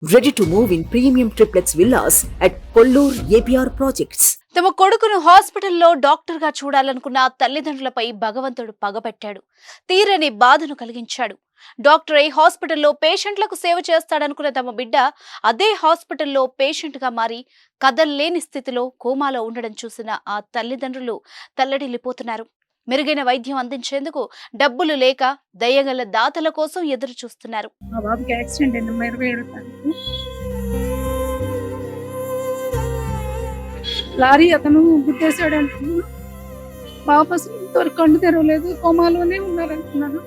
Ready to move in premium triplex villas at Kollur APR Projects. తమ కొడుకును హాస్పిటల్లో డాక్టర్గా చూడాలనుకున్న తల్లిదండ్రులపై భగవంతుడు పగబట్టాడు. తీరని బాధను కలిగించాడు. డాక్టర్ అయి హాస్పిటల్లో పేషెంట్లకు సేవ చేస్తాడనుకున్న తమ బిడ్డ అదే హాస్పిటల్లో పేషెంట్గా మారి కదల్లేని స్థితిలో కోమాలో ఉండడం చూసిన ఆ తల్లిదండ్రులు తల్లడిల్లిపోతున్నారు. మెరుగైన వైద్యం అందించేందుకు డబ్బులు లేక దయగల దాతల కోసం ఎదురు చూస్తున్నారు. మా బాబుకి యాక్సిడెంట్ అయింది 27 తారీఖు. లారీ అతను గుద్దేశాడు అంటున్నాను. బాబు అసలు ఇంతవరకు కళ్ళు తెరవలేదు, కోమాలోనే ఉన్నారంటున్నాను.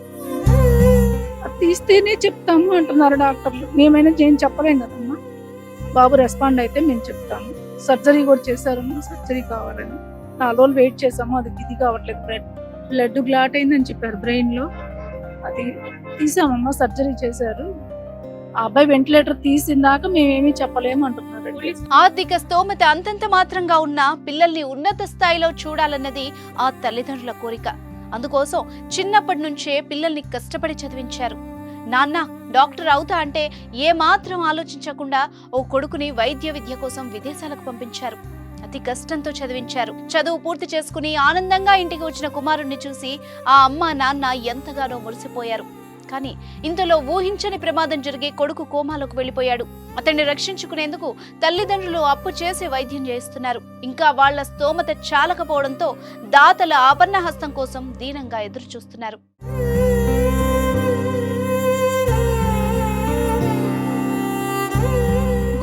అది తీస్తేనే చెప్తాము అంటున్నారు డాక్టర్లు. మేమైనా ఏం చెప్పలేం కదమ్మా. బాబు రెస్పాండ్ అయితే మేము చెప్తాము. సర్జరీ కూడా చేశారమ్మా, సర్జరీ కావాలని 4 రోజులు వెయిట్ చేసాము. అది ఇది కావట్లేదు, బ్లడ్ గ్లాట్ అయిందని చెప్పారు బ్రెయిన్ లో. అది తీసామమ్మా, సర్జరీ చేశారు. ఆ అబ్బాయి వెంటిలేటర్ తీసిందాక మేమేమీ చెప్పలేము అంటున్నారండి. ఆర్థిక స్తోమత అంతంత మాత్రంగా ఉన్న పిల్లల్ని ఉన్నత స్థాయిలో చూడాలన్నది ఆ తల్లిదండ్రుల కోరిక. అందుకోసం చిన్నప్పటి నుంచే పిల్లల్ని కష్టపడి చదివించారు. నాన్న డాక్టర్ అవుతా అంటే ఏ మాత్రం ఆలోచించకుండా ఓ కొడుకుని వైద్య విద్య కోసం విదేశాలకు పంపించారు. అతి కష్టంతో చదివించారు. చదువు పూర్తి చేసుకుని ఆనందంగా ఇంటికి వచ్చిన కుమారుణ్ణి చూసి ఆ అమ్మ నాన్న ఎంతగానో మురిసిపోయారు. కానీ ఇంతలో ఊహించని ప్రమాదం జరిగి కొడుకు కోమాలోకి వెళ్లిపోయాడు. అతన్ని రక్షించుకునేందుకు తల్లిదండ్రులు అప్పు చేసి వైద్యం చేస్తున్నారు. ఇంకా వాళ్ల స్తోమత చాలకపోవడంతో దాతల ఆపన్న హస్తం కోసం దీనంగా ఎదురు చూస్తున్నారు.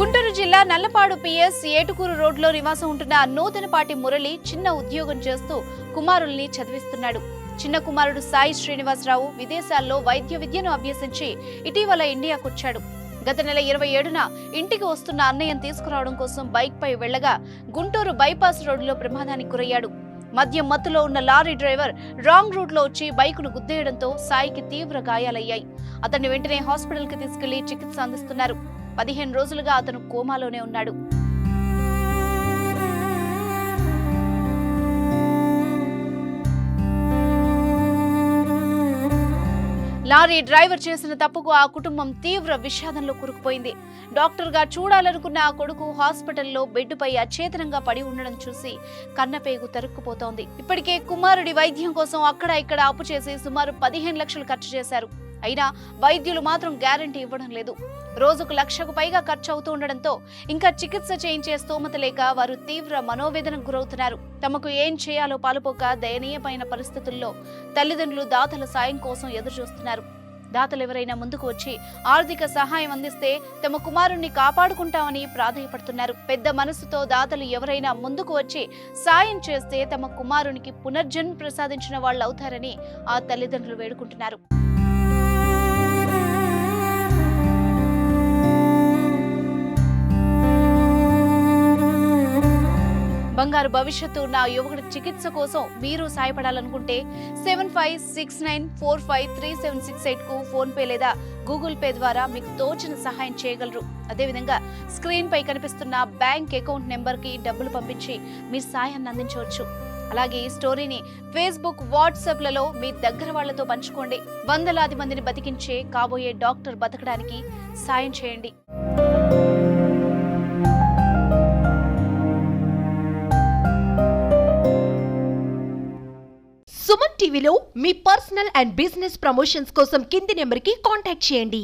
గుంటూరు జిల్లా నల్లపాడు పిఎస్ ఏటుకూరు రోడ్లో నివాసం ఉంటున్న నూతనపాటి మురళి చిన్న ఉద్యోగం చేస్తూ కుమారుల్ని చదివిస్తున్నాడు. చిన్న కుమారుడు సాయి శ్రీనివాసరావు విదేశాల్లో వైద్య విద్యను అభ్యసించి ఇటీవల ఇండియాకొచ్చాడు. గత నెల 27న ఇంటికి వస్తున్న అన్నయ్యను తీసుకురావడం కోసం బైక్ పై వెళ్లగా గుంటూరు బైపాస్ రోడ్డులో ప్రమాదానికి గురయ్యాడు. మద్యం మత్తులో ఉన్న లారీ డ్రైవర్ రాంగ్ రూట్ లో వచ్చి బైకును గుద్దేయడంతో సాయికి తీవ్ర గాయాలయ్యాయి. అతన్ని వెంటనే హాస్పిటల్ కి తీసుకెళ్లి చికిత్స అందిస్తున్నారు. 15 రోజులుగా అతను కోమాలోనే ఉన్నాడు. లారీ డ్రైవర్ చేసిన తప్పుకు ఆ కుటుంబం తీవ్ర విషాదంలో కూరుకుపోయింది. డాక్టర్ గా చూడాలనుకున్న ఆ కొడుకు హాస్పిటల్లో బెడ్డుపై అచేతనంగా పడి ఉండడం చూసి కన్నపేగు తరుక్కుపోతోంది. ఇప్పటికే కుమారుడి వైద్యం కోసం అక్కడ ఇక్కడ అప్పు చేసి సుమారు 15 లక్షలు ఖర్చు చేశారు. అయినా వైద్యులు మాత్రం గ్యారంటీ ఇవ్వడం లేదు. రోజుకు 1 లక్షకు పైగా ఖర్చు అవుతూ ఉండడంతో ఇంకా చికిత్స చేయించే స్తోమత లేక వారు తీవ్ర మనోవేదనకు గురవుతున్నారు. తమకు ఏం చేయాలో పాలుపోక దయనీయమైన పరిస్థితుల్లో తల్లిదండ్రులు దాతల సాయం కోసం ఎదురు చూస్తున్నారు. దాతలు ఎవరైనా ముందుకు వచ్చి ఆర్థిక సహాయం అందిస్తే తమ కుమారుణ్ణి కాపాడుకుంటామని ప్రాధేయపడుతున్నారు. పెద్ద మనసుతో దాతలు ఎవరైనా ముందుకు వచ్చి సాయం చేస్తే తమ కుమారునికి పునర్జన్మ ప్రసాదించిన వాళ్ళు అవుతారని ఆ తల్లిదండ్రులు వేడుకుంటున్నారు. బంగారు భవిష్యత్తు ఉన్న యువకుడి చికిత్స కోసం మీరు సాయపడాలనుకుంటే 7569453768 కు ఫోన్ పే లేదా గూగుల్ పే ద్వారా మీకు తోచిన సహాయం చేయగలరు. అదేవిధంగా స్క్రీన్ పై కనిపిస్తున్న బ్యాంక్ అకౌంట్ నెంబర్ కి డబ్బులు పంపించి మీ సాయాన్ని అందించవచ్చు. అలాగే ఈ స్టోరీని ఫేస్బుక్, వాట్సాప్ లలో మీ దగ్గర వాళ్లతో పంచుకోండి. వందలాది మందిని బతికించే కాబోయే డాక్టర్ బతకడానికి సాయం చేయండి. సుమన్ టీవీలో మీ పర్సనల్ అండ్ బిజినెస్ ప్రమోషన్స్ కోసం కింది నెంబర్కి కాంటాక్ట్ చేయండి.